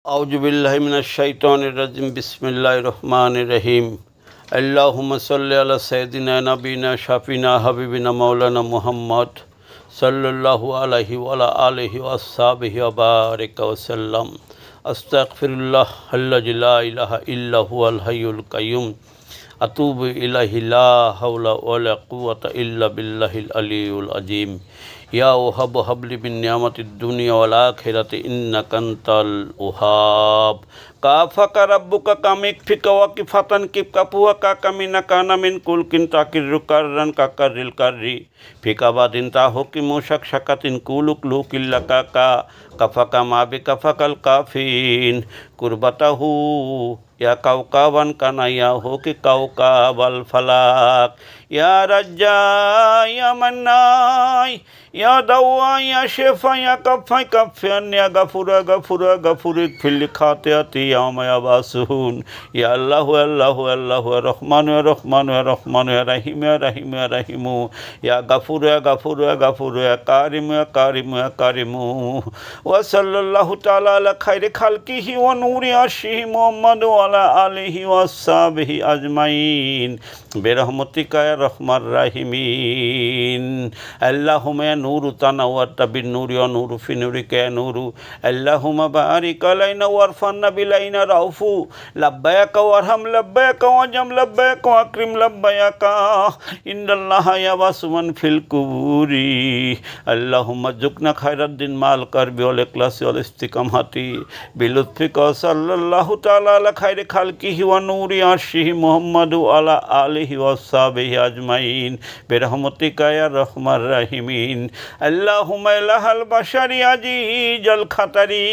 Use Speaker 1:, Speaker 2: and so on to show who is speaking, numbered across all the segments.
Speaker 1: আউযুবিল্লাহি মিনাশ শাইতানির রাজিম বিসমিল্লাহির রহমানির রহিম আল্লাহুম্মা সাল্লি আলা সাইয়্যিদিনা নাবিয়িনা শাফিনা হাবিবিনা মাওলানা মুহাম্মদ সাল্লাল্লাহু আলাইহি ওয়া আলা আলিহি ওয়া আসহাবিহি ওয়া বারিকা ওয়া সাল্লাম। আস্তাগফিরুল্লাহ আল্লাযী লা ইলাহা ইল্লা হুয়াল হাইয়ুল কাইয়্যুম আতুবু ইলাইহি লা হাওলা ওয়া লা কুওয়াতা ইল্লা বিল্লাহিল আলিয়্যিল আযীম। ইয়া ওহাব হাবলি মিন নিয়ামাতিদ দুনিয়া ওয়াল আখিরাতি ইন্নাকা আনতাল ওহাব। কাফাকা রাব্বুকা কামিকফিকা ওয়াকিফাতান কিফকাফুয়া কাকামিনা কানা মিন কুলকিন তাকিরু কাররান কাকারিল কাররি ফিকাবাদিন তাহকিমু শাকশাকাতিন কুলুক লুকিল্লা কাকা কাফাকা মা বিকাফাকাল কাফিন কুরবাতাহু ইয়া কাউকাবান কানা ইয়া হুকি কাউকাবাল ফালাক ইয়া রাজ্জা ইয়া মান্নাই ইয়া দাওয়া ইয়া শেফা ইয়া কাফাই কাফিয়ান ইয়া গাফুরা গাফুরা গাফুরিক ফিল খাতিয়াতি ইয়া মায়াবাসুন ইয়া আল্লাহু আল্লাহু আল্লাহু রহমান ইয়া রহমান ইয়া রহমান ইয়া রহিম ইয়া রহিম ইয়া রহিমু ইয়া গাফুর ইয়া গাফুর ইয়া গাফুর ইয়া কারিম ইয়া কারিম ইয়া কারিমু ওয়া সাল্লাল্লাহু তাআলা আলা খাইরি খালকিহি ওয়া নূরি আরশিহি মুহাম্মদ ওয়া আলা আলিহি ওয়া আসহাবিহি আজমাইন বিরহমাতিকা ইয়া রহমান রাহিমিন। আল্লাহুম্মা নূরু তানাওয়াতা বিন নূরি ওয়া নূরু ফি নূরিকা ইয়া নূরু আল্লাহুম্মা বারিক আলাইনা ওয়ারফা'না বিলাইনা রাউফু লাব্বায়াকা ওয়ারহাম লাব্বায়াকা ওয়াজাম লাব্বায়াকা ওয়াকরিম লাব্বায়াকা ইন্নাল্লাহা ইয়াবাসুমান ফিল কুবুরি। আল্লাহুম্মা জুকনা খায়রাদ্দিন মাল কারবি ওয়াল ইখলাসি ওয়াল ইস্তিকামাতি বিলুতফিকা সাল্লাল্লাহু তাআলা আলা খাইরি খালকিহি ওয়া নূরি আরশিহি মুহাম্মাদ ওয়া আলা আলিহি ওয়া আসহাবিহি আজমাইন বিরহমাতিকা ইয়া রহমান রাহিমিন। আল্লাহুম্মা ইলাহাল বাশারি আজিজাল খাতারি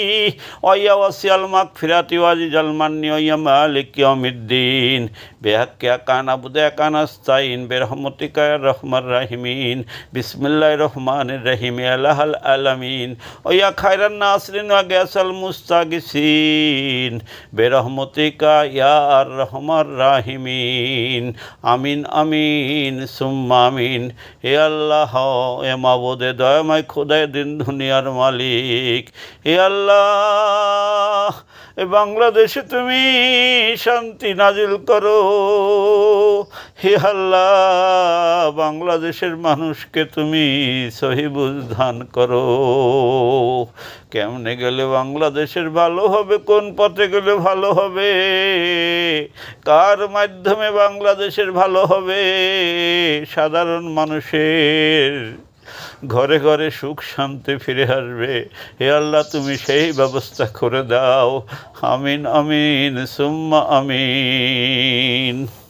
Speaker 1: ওয়া ইয়া ওয়াসিয়াল মাগফিরাতি ওয়া আজিজাল মান্নি ওয়া ইয়া মালিক ইয়াউমিদ্দিন বিহাক্কি কানা বুদা কানাস্তাইন বিরহমাতিকা ইয়া রহমান রাহিমিন। বিসমিল্লাহির রহমানির রহিম আলাহাল আলামিন ওয়া ইয়া খায়রান নাসরিন ওয়া গাসাল মুস্তাগিসিন বিরহমাতিকা ইয়া আর রহমান রাহিমিন। আমিন আমিন সুম্মা আমিন। হে আল্লাহ, এ মাবুদে দয়াময় খোদায় দিন দুনিয়ার মালিক, হে আল্লাহ এ বাংলাদেশে তুমি শান্তি নাজিল করো। হে আল্লাহ, বাংলাদেশের মানুষকে তুমি সহিবুঝ দান করো। কেমনে গেলে বাংলাদেশের ভালো হবে, কোন পথে গেলে ভালো হবে, কার মাধ্যমে বাংলাদেশের ভালো হবে, সাধারণ মানুষের ঘরে ঘরে সুখ শান্তি ফিরে আসবে, হে আল্লাহ তুমি সেই ব্যবস্থা করে দাও। আমিন আমিন সুম্মা আমিন।